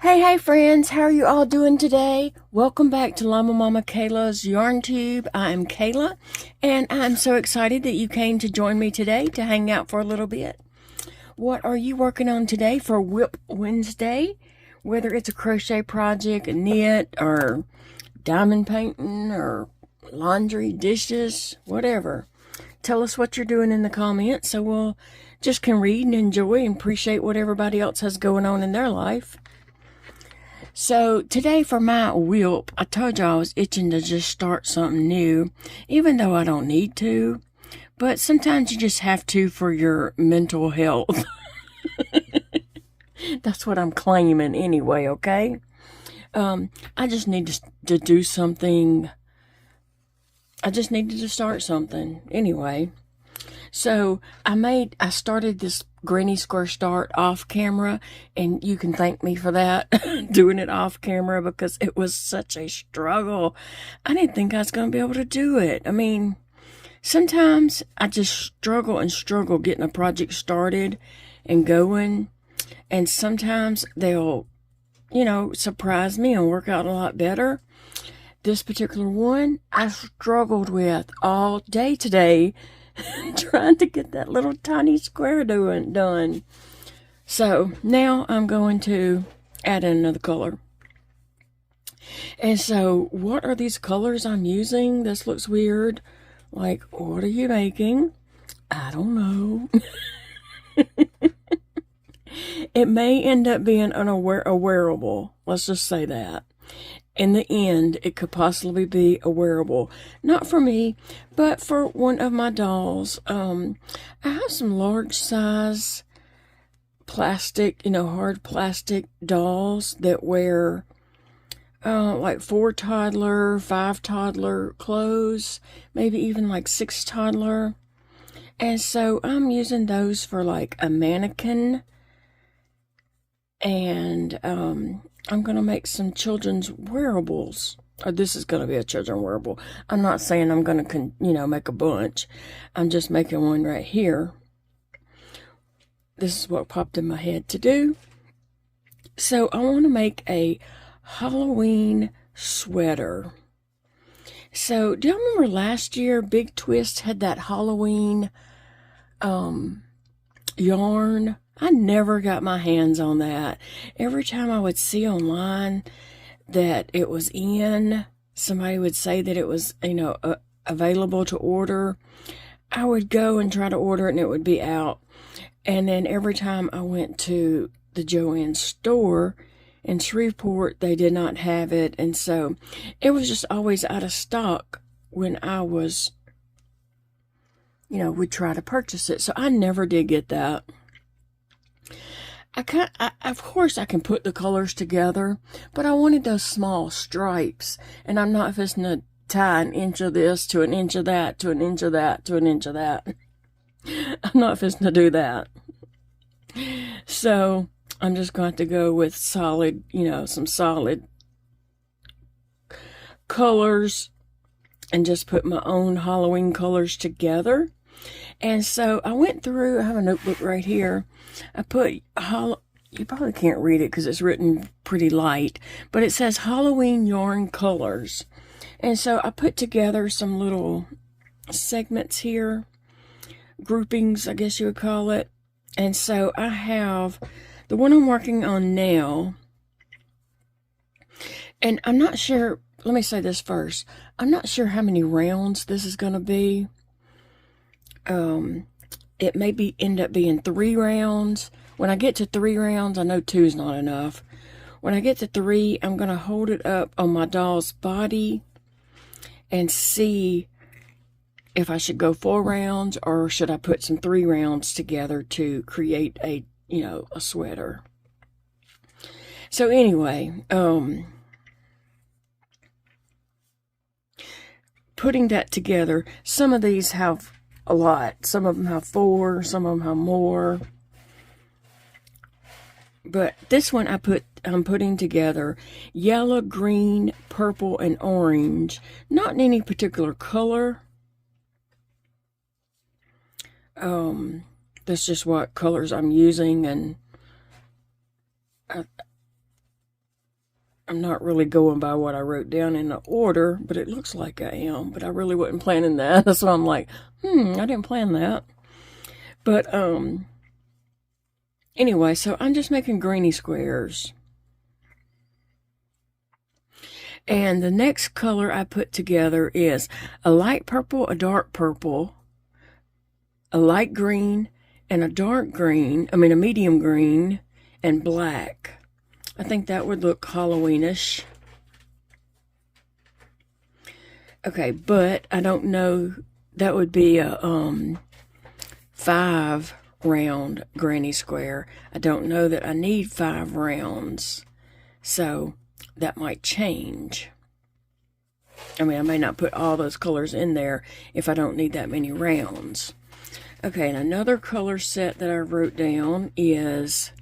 Hey friends, how are you all doing today? Welcome back to Llama Mama Kayla's Yarn Tube. I am Kayla, and I'm so excited that you came to join me today to hang out for a little bit. What are you working on today for WIP Wednesday? Whether it's a crochet project, a knit, or diamond painting, or laundry, dishes, whatever. Tell us what you're doing in the comments so we'll just can read and enjoy and appreciate what everybody else has going on in their life. So today for my WIP, I told you I was itching to just start something new, even though I don't need to. But sometimes you just have to for your mental health. That's what I'm claiming anyway, okay? I just need to do something. I just needed to start something anyway. So I started this granny square start off camera, and you can thank me for that, doing it off camera, because it was such a struggle. I didn't think I was going to be able to do it. I mean, sometimes I just struggle getting a project started and going, and sometimes they'll, surprise me and work out a lot better. This particular one, I struggled with all day today, trying to get that little tiny square done. So now I'm going to add in another color. And so what are these colors I'm using? This looks weird. Like, what are you making? I don't know. It may end up being a wearable. Let's just say that. In the end, it could possibly be a wearable. Not for me, but for one of my dolls. I have some large size plastic, hard plastic dolls that wear like 4 toddler, 5 toddler clothes, maybe even like 6 toddler. And so I'm using those for like a mannequin. And I'm going to make some children's wearables. Or this is going to be a children's wearable. I'm not saying I'm going to, make a bunch. I'm just making one right here. This is what popped in my head to do. So I want to make a Halloween sweater. So do y'all remember last year Big Twist had that Halloween yarn? I never got my hands on that. Every time I would see online that it was in, somebody would say that it was, available to order, I would go and try to order it and it would be out. And then every time I went to the Joann store in Shreveport, they did not have it. And so it was just always out of stock when I was, would try to purchase it. So I never did get that. Of course I can put the colors together, but I wanted those small stripes, and I'm not just going to tie an inch of this to an inch of that to an inch of that to an inch of that. I'm not just going to do that. So I'm just going to go with solid, some solid colors and just put my own Halloween colors together. And so I went through, I have a notebook right here. I put, you probably can't read it because it's written pretty light, but it says Halloween yarn colors. And so I put together some little segments here, groupings, I guess you would call it. And so I have the one I'm working on now. And I'm not sure, let me say this first. I'm not sure how many rounds this is going to be. It may end up being 3 rounds. When I get to 3 rounds, I know 2 is not enough. When I get to 3, I'm going to hold it up on my doll's body and see if I should go 4 rounds or should I put some 3 rounds together to create a sweater. So anyway, putting that together, some of these have a lot. Some of them have 4, some of them have more. But this one I'm putting together yellow, green, purple, and orange. Not in any particular color. That's just what colors I'm using, and I'm not really going by what I wrote down in the order, but it looks like I am. But I really wasn't planning that. That's why I'm like, I didn't plan that. But anyway, so I'm just making greeny squares. And the next color I put together is a light purple, a dark purple, a light green, and a dark green, a medium green, and black. I think that would look Halloweenish. Okay, but I don't know, that would be a 5 round granny square. I don't know that I need 5 rounds, so that might change. I may not put all those colors in there if I don't need that many rounds. Okay, and another color set that I wrote down is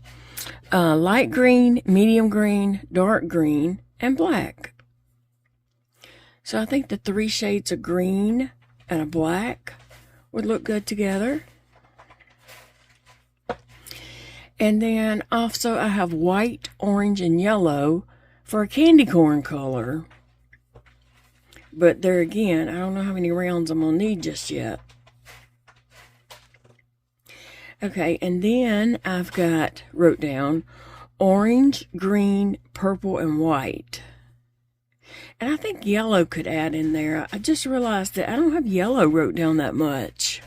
light green, medium green, dark green, and black. So I think the 3 shades of green and a black would look good together. And then also I have white, orange, and yellow for a candy corn color. But there again, I don't know how many rounds I'm going to need just yet. Okay, and then I've got, wrote down, orange, green, purple, and white. And I think yellow could add in there. I just realized that I don't have yellow wrote down that much.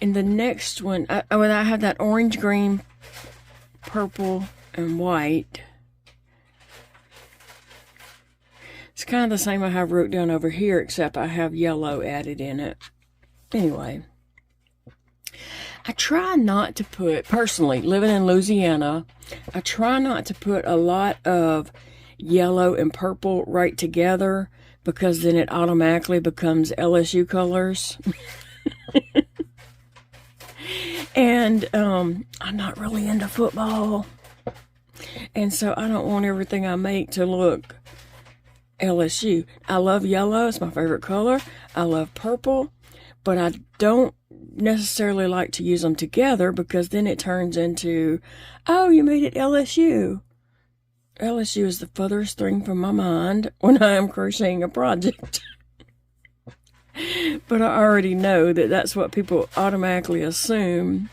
In the next one, I have that orange, green, purple, and white. It's kind of the same I have wrote down over here, except I have yellow added in it. Anyway. I try not to put, personally, living in Louisiana, I try not to put a lot of yellow and purple right together because then it automatically becomes LSU colors. And I'm not really into football. And so I don't want everything I make to look LSU. I love yellow. It's my favorite color. I love purple. But I don't necessarily like to use them together because then it turns into, oh, you made it LSU. LSU is the furthest thing from my mind when I am crocheting a project. But I already know that that's what people automatically assume.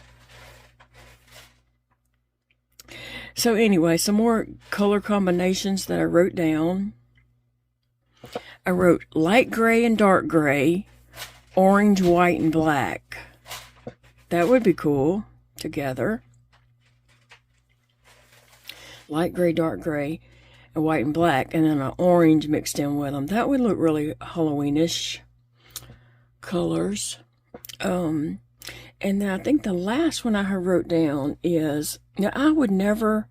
So anyway, some more color combinations that I wrote down. I wrote light gray and dark gray, orange, white, and black. That would be cool together. Light gray, dark gray, and white and black, and then an orange mixed in with them. That would look really Halloweenish colors. And then I think the last one I wrote down is, now I would never,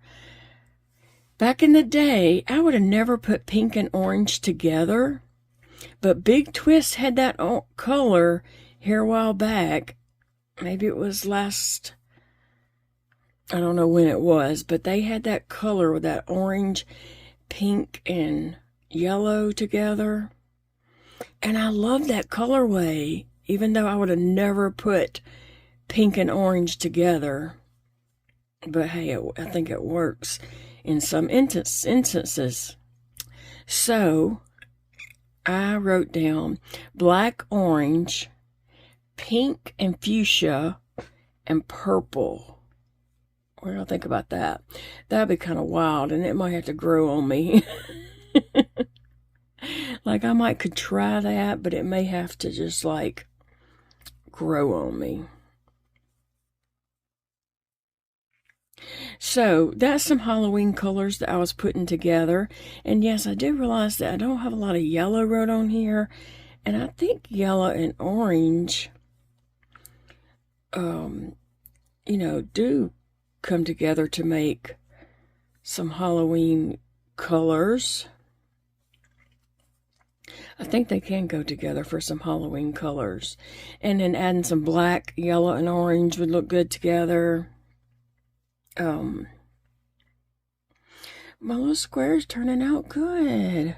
back in the day, I would have never put pink and orange together, but Big Twist had that color here a while back. Maybe it was last, I don't know when it was, but they had that color with that orange, pink, and yellow together. And I love that colorway, even though I would have never put pink and orange together. But hey, I think it works in some instances. So I wrote down black, orange, pink and fuchsia, and purple. What do I think about that? That'd be kind of wild, and it might have to grow on me. Like, I could try that, but it may have to just, like, grow on me. So, that's some Halloween colors that I was putting together. And yes, I do realize that I don't have a lot of yellow wrote on here. And I think yellow and orange, do come together to make some Halloween colors. I think they can go together for some Halloween colors. And then adding some black, yellow, and orange would look good together. My little square is turning out good.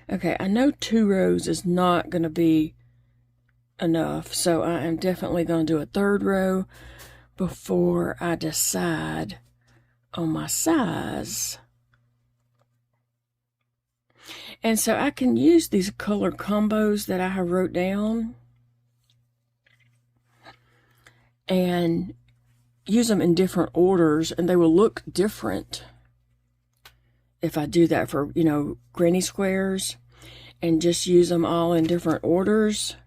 Okay, I know 2 rows is not going to be enough, so I am definitely going to do a 3rd row before I decide on my size. And so I can use these color combos that I have wrote down and use them in different orders, and they will look different if I do that for, you know, granny squares, and just use them all in different orders.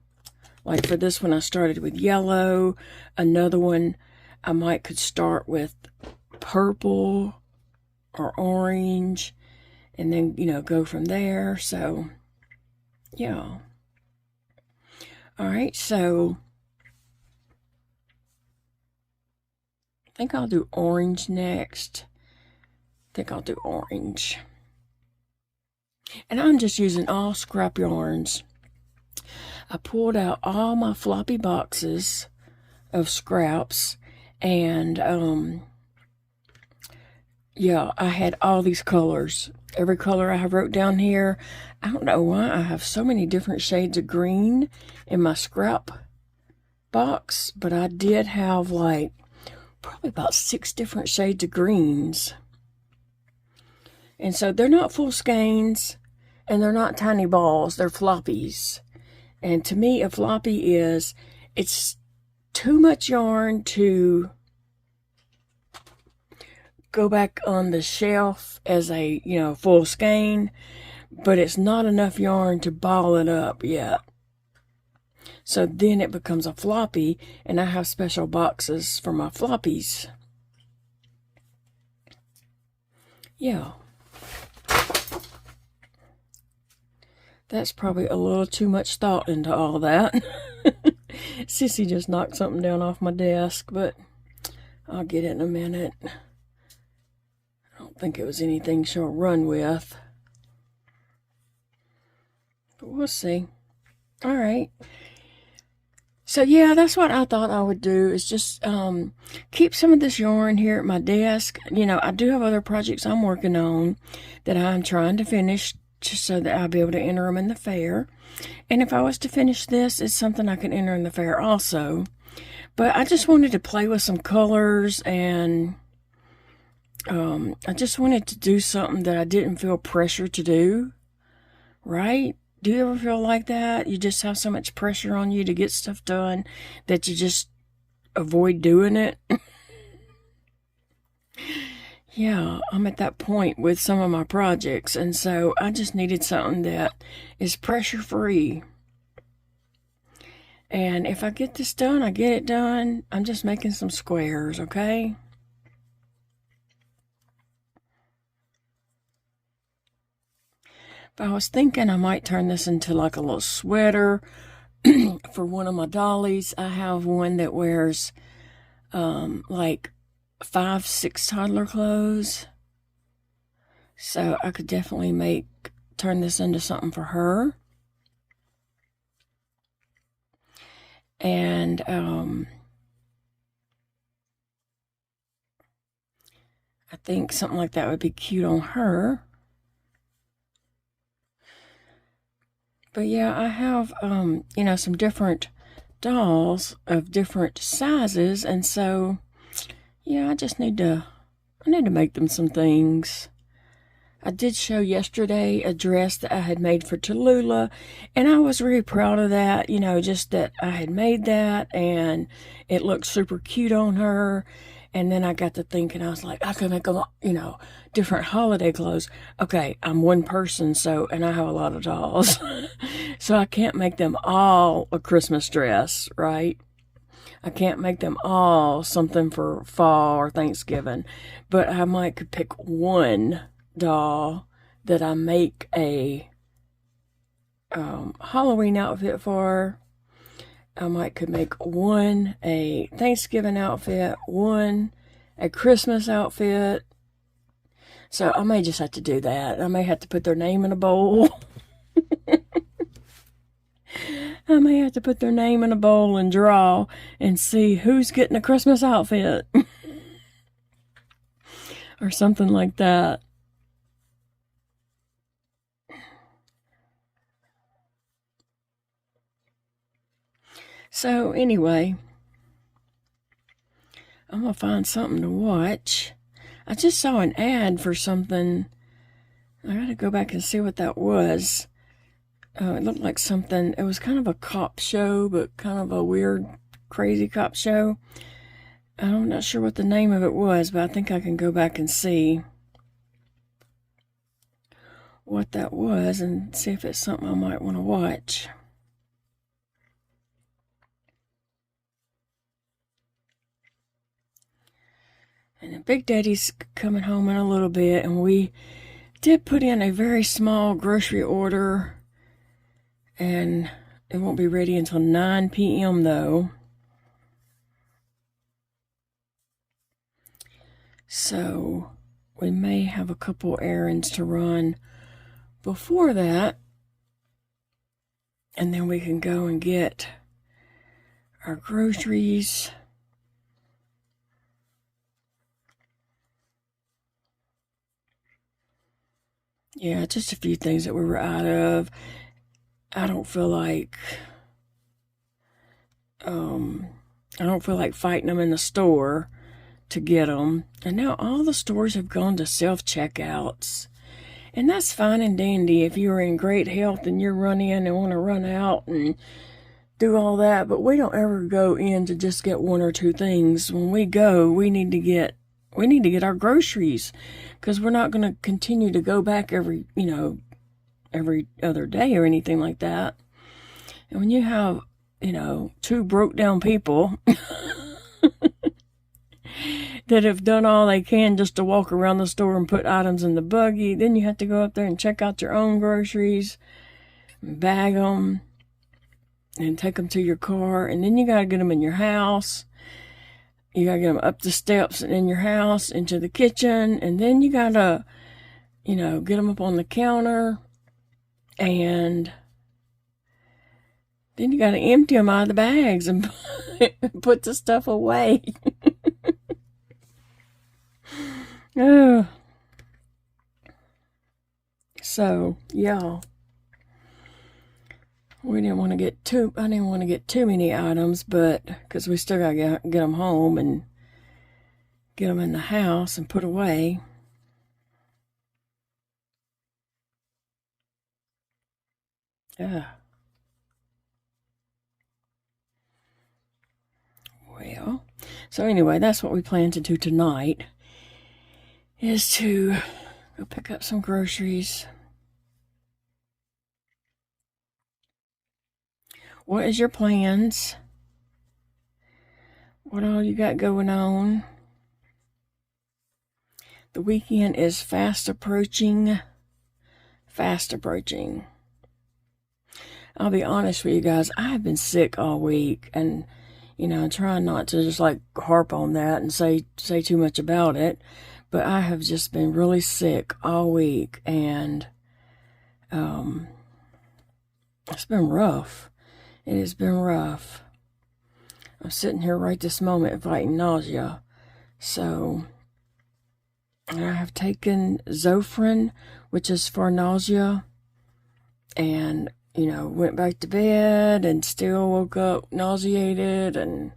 Like for this one, I started with yellow. Another one, I could start with purple or orange, and then, you know, go from there. So, yeah. All right, so I think I'll do orange next. I think I'll do orange. And I'm just using all scrap yarns. I pulled out all my floppy boxes of scraps, and yeah, I had all these colors. Every color I have wrote down here. I don't know why I have so many different shades of green in my scrap box, but I did have like probably about 6 different shades of greens. And so they're not full skeins, and they're not tiny balls. They're floppies. And to me, a floppy is, it's too much yarn to go back on the shelf as a, you know, full skein, but it's not enough yarn to ball it up yet. So then it becomes a floppy, and I have special boxes for my floppies. Yeah. That's probably a little too much thought into all that. Sissy just knocked something down off my desk, but I'll get it in a minute. I don't think it was anything she'll run with, but we'll see. All right. So yeah, that's what I thought I would do, is just keep some of this yarn here at my desk. You know, I do have other projects I'm working on that I'm trying to finish, just so that I'll be able to enter them in the fair. And if I was to finish this, it's something I can enter in the fair also. But I just wanted to play with some colors, and I just wanted to do something that I didn't feel pressure to do, right? Do you ever feel like that? You just have so much pressure on you to get stuff done that you just avoid doing it? Yeah, I'm at that point with some of my projects, and so I just needed something that is pressure-free. And if I get this done, I get it done. I'm just making some squares, okay? But I was thinking I might turn this into like a little sweater for one of my dollies. I have one that wears like 5, 6 toddler clothes. So I could definitely turn this into something for her. And I think something like that would be cute on her. But yeah, I have you know, some different dolls of different sizes, and so yeah, I need to make them some things. I did show yesterday a dress that I had made for Tallulah, and I was really proud of that, you know, just that I had made that, and it looked super cute on her. And then I got to thinking, I was like, I could make them, you know, different holiday clothes. Okay, I'm one person, and I have a lot of dolls. So I can't make them all a Christmas dress, right? I can't make them all something for fall or Thanksgiving. But I could pick one doll that I make a Halloween outfit for. Could make one a Thanksgiving outfit, one a Christmas outfit. So I may just have to do that. I may have to put their name in a bowl. I may have to put their name in a bowl and draw and see who's getting a Christmas outfit. Or something like that. So anyway, I'm going to find something to watch. I just saw an ad for something I gotta go back and see what that was. It looked like something, it was kind of a cop show, but kind of a weird, crazy cop show. I'm not sure what the name of it was, but I think I can go back and see what that was and see if it's something I might want to watch. And the Big Daddy's coming home in a little bit, and we did put in a very small grocery order, and it won't be ready until 9 p.m. though. So we may have a couple errands to run before that, and then we can go and get our groceries. Yeah, just a few things that we were out of. I don't feel like fighting them in the store to get them. And now all the stores have gone to self-checkouts. And that's fine and dandy if you're in great health and you're running in and want to run out and do all that. But we don't ever go in to just get one or two things. When we go, we need to get our groceries, because we're not going to continue to go back every other day or anything like that. And when you have, two broke down people that have done all they can just to walk around the store and put items in the buggy, then you have to go up there and check out your own groceries, bag them, and take them to your car. And then you got to get them in your house. You got to get them up the steps and in your house into the kitchen. And then you got to, get them up on the counter. And then you got to empty them out of the bags and put the stuff away. Oh. So, yeah. I didn't want to get too many items, but because we still got to get them home and get them in the house and put away. Well, so anyway, that's what we plan to do tonight, is to go pick up some groceries. What is your plans? What all you got going on? The weekend is fast approaching. Fast approaching. I'll be honest with you guys, I have been sick all week, and trying not to just harp on that and say too much about it, but I have just been really sick all week, and it's been rough. It has been rough. I'm sitting here right this moment fighting nausea. So I have taken Zofran, which is for nausea, and went back to bed and still woke up nauseated and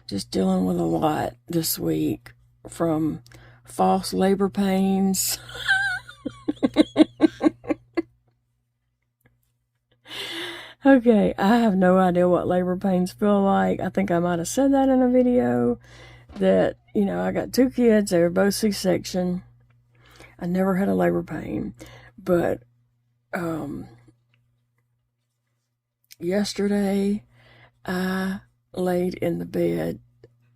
just dealing with a lot this week, from false labor pains. Okay, I have no idea what labor pains feel like. I think I might have said that in a video, that, I got 2 kids. They were both C-section. I never had a labor pain, but, yesterday, I laid in the bed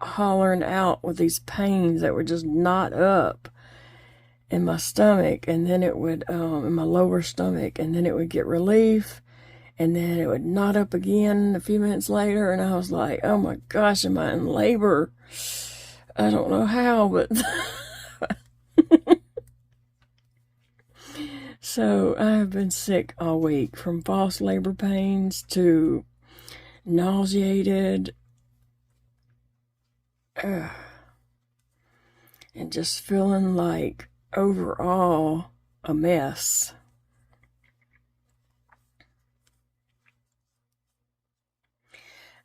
hollering out with these pains that were just knot up in my stomach, and then it would, in my lower stomach, and then it would get relief, and then it would knot up again a few minutes later, and I was like, oh my gosh, am I in labor? I don't know how, but... So I have been sick all week, from false labor pains to nauseated, and just feeling like overall a mess.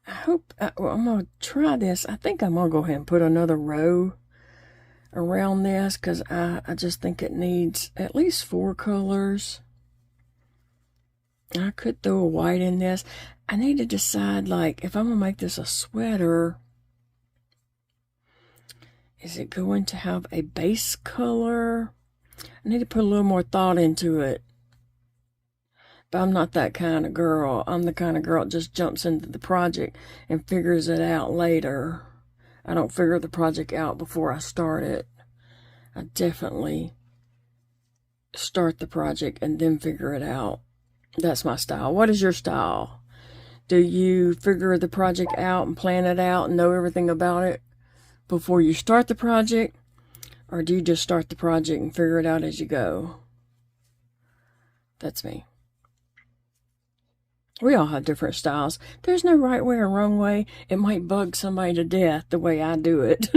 I'm going to try this. I think I'm going to go ahead and put another row around this because I just think it needs at least 4 colors. I could throw a white in this. I need to decide, like, if I'm going to make this a sweater, is it going to have a base color? I need to put a little more thought into it. But I'm not that kind of girl. I'm the kind of girl that just jumps into the project and figures it out later. I don't figure the project out before I start it. I definitely start the project and then figure it out. That's my style. What is your style? Do you figure the project out and plan it out and know everything about it before you start the project? Or do you just start the project and figure it out as you go? That's me. We all have different styles. There's no right way or wrong way. It might bug somebody to death the way I do it.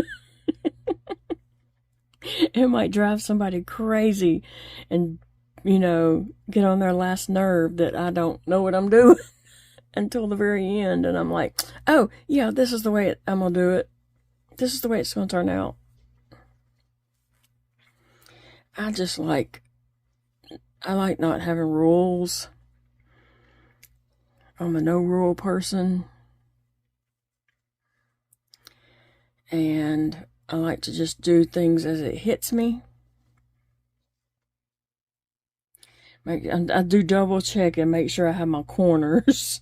It might drive somebody crazy and, you know, get on their last nerve that I don't know what I'm doing until the very end. And I'm like, oh, yeah, this is the way I'm going to do it. This is the way it's going to turn out. I like not having rules. I'm a no-rule person. And I like to just do things as it hits me. I do double check and make sure I have my corners.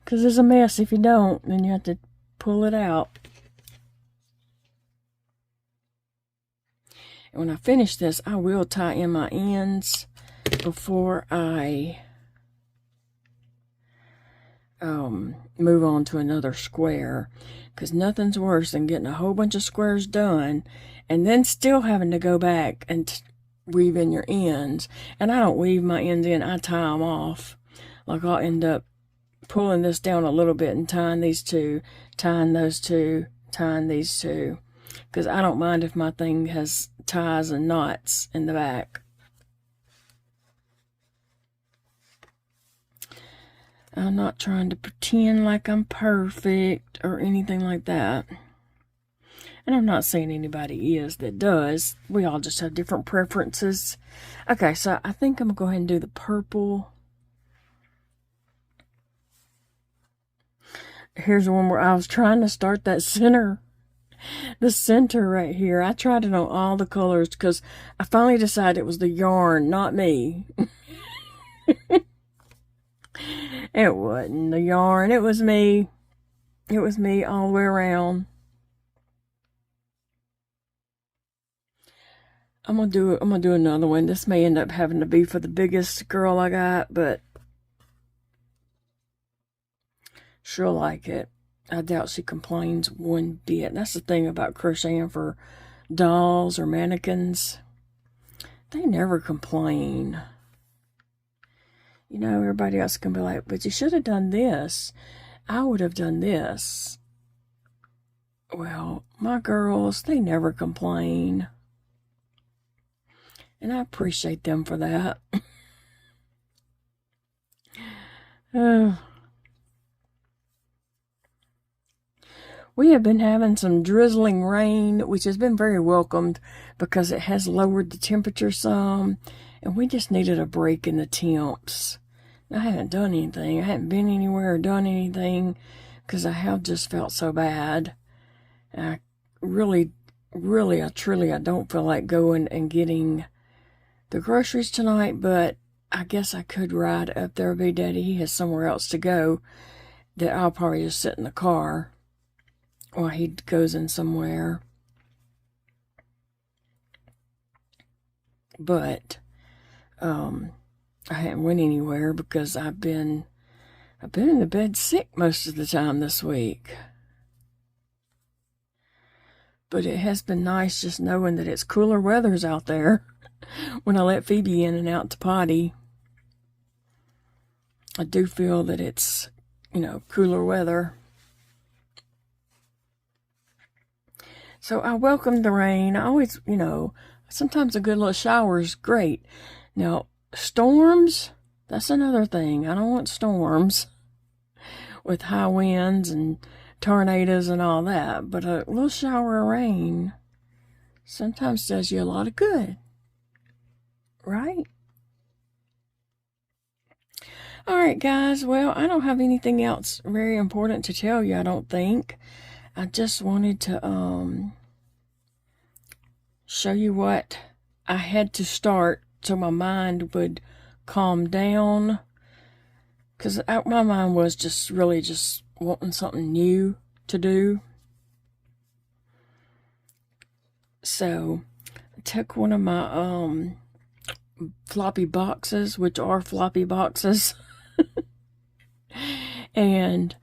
Because it's a mess if you don't. Then you have to pull it out. And when I finish this, I will tie in my ends before I move on to another square, because nothing's worse than getting a whole bunch of squares done and then still having to go back and weave in your ends. And I don't weave my ends in, I tie them off. Like, I'll end up pulling this down a little bit and tying these two, tying those two, tying these two, because I don't mind if my thing has ties and knots in the back. I'm not trying to pretend like I'm perfect or anything like that. And I'm not saying anybody is that does. We all just have different preferences. Okay, so I think I'm going to go ahead and do the purple. Here's one where I was trying to start that center. The center right here. I tried it on all the colors because I finally decided it was the yarn, not me. It wasn't the yarn, it was me. It was me all the way around. I'm gonna do another one. This may end up having to be for the biggest girl I got, but she'll like it. I doubt she complains one bit. That's the thing about crocheting for dolls or mannequins. They never complain. You know, everybody else can be like, but you should have done this. I would have done this. Well, my girls, they never complain. And I appreciate them for that. We have been having some drizzling rain, which has been very welcomed because it has lowered the temperature some. And we just needed a break in the temps. I haven't done anything. I haven't been anywhere or done anything because I have just felt so bad. I truly, I don't feel like going and getting the groceries tonight, but I guess I could ride up there with Big Daddy. He has somewhere else to go that I'll probably just sit in the car while he goes in somewhere. But, I hadn't went anywhere because I've been in the bed sick most of the time this week. But it has been nice just knowing that it's cooler weathers out there. When I let Phoebe in and out to potty, I do feel that it's, you know, cooler weather. So I welcome the rain. I always, you know, sometimes a good little shower is great. Now, storms, that's another thing. I don't want storms with high winds and tornadoes and all that. But a little shower of rain sometimes does you a lot of good, right? All right, guys. Well, I don't have anything else very important to tell you, I don't think. I just wanted to show you what I had to start so my mind would calm down. Because my mind was just really just wanting something new to do. So I took one of my floppy boxes, which are floppy boxes, and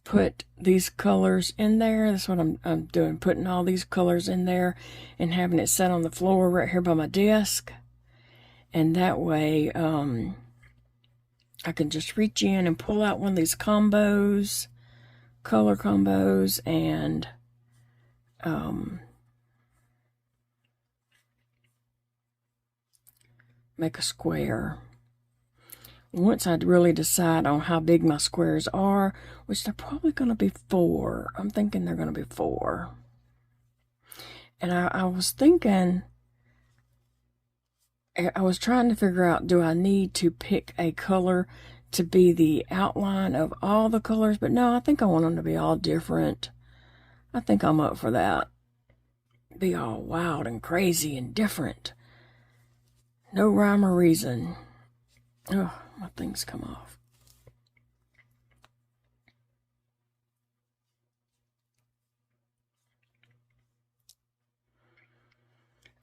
put these colors in there. That's what I'm doing, putting all these colors in there and having it set on the floor right here by my desk. And that way I can just reach in and pull out one of these combos, color combos, and make a square. Once I really decide on how big my squares are, which they're probably going to be 4. I'm thinking they're going to be 4. And I was thinking, I was trying to figure out, do I need to pick a color to be the outline of all the colors? But no, I think I want them to be all different. I think I'm up for that. Be all wild and crazy and different. No rhyme or reason. Oh, my things come off.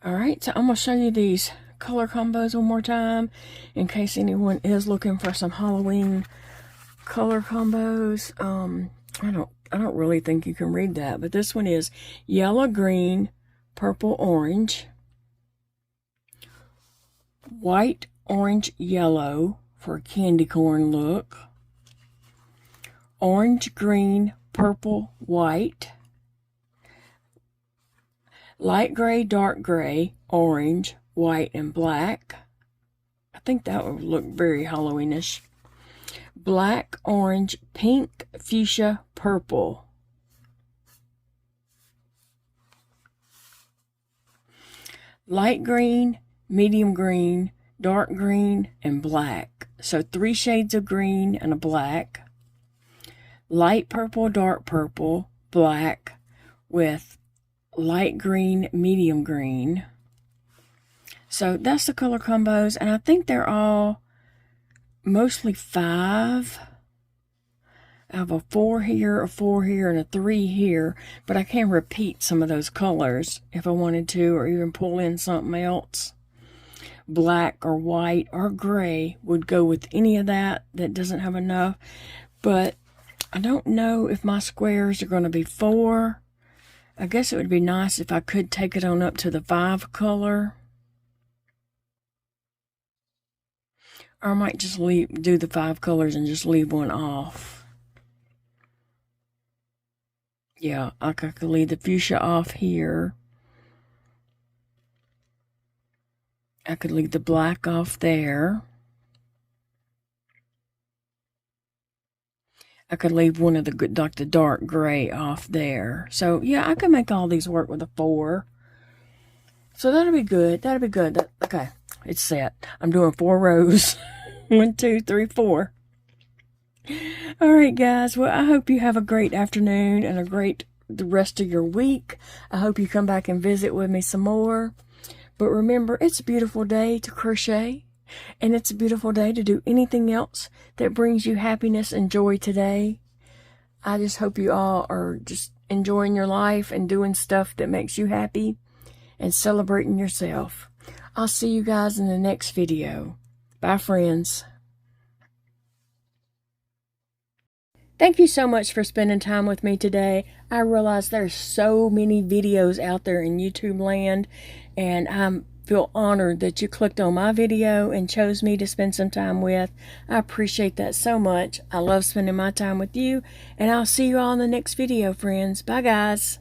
Alright, so I'm going to show you these color combos one more time in case anyone is looking for some Halloween color combos. I don't really think you can read that, but this one is yellow, green, purple, orange, white, orange, yellow for a candy corn look, orange, green, purple, white, light gray, dark gray, orange, white, and black. I think that would look very Halloweenish. Black, orange, pink, fuchsia, purple. Light green, medium green, dark green, and black. So 3 shades of green and a black. Light purple, dark purple, black with light green, medium green. So that's the color combos, and I think they're all mostly 5. I have a 4 here, a 4 here, and a 3 here, but I can repeat some of those colors if I wanted to, or even pull in something else. Black or white or gray would go with any of that doesn't have enough, but I don't know if my squares are going to be 4. I guess it would be nice if I could take it on up to the 5 color. Or I might just do the 5 colors and just leave one off. Yeah, I could leave the fuchsia off here. I could leave the black off there. I could leave one of the, like the dark gray off there. So, yeah, I could make all these work with a 4. So that'll be good. That'll be good. Okay, it's set. I'm doing 4 rows. 1, 2, 3, 4. All right, guys. Well, I hope you have a great afternoon and the rest of your week. I hope you come back and visit with me some more. But remember, it's a beautiful day to crochet, and it's a beautiful day to do anything else that brings you happiness and joy today. I just hope you all are just enjoying your life and doing stuff that makes you happy and celebrating yourself. I'll see you guys in the next video. Bye, friends. Thank you so much for spending time with me today. I realize there's so many videos out there in YouTube land, and I feel honored that you clicked on my video and chose me to spend some time with. I appreciate that so much. I love spending my time with you, and I'll see you all in the next video, friends. Bye, guys.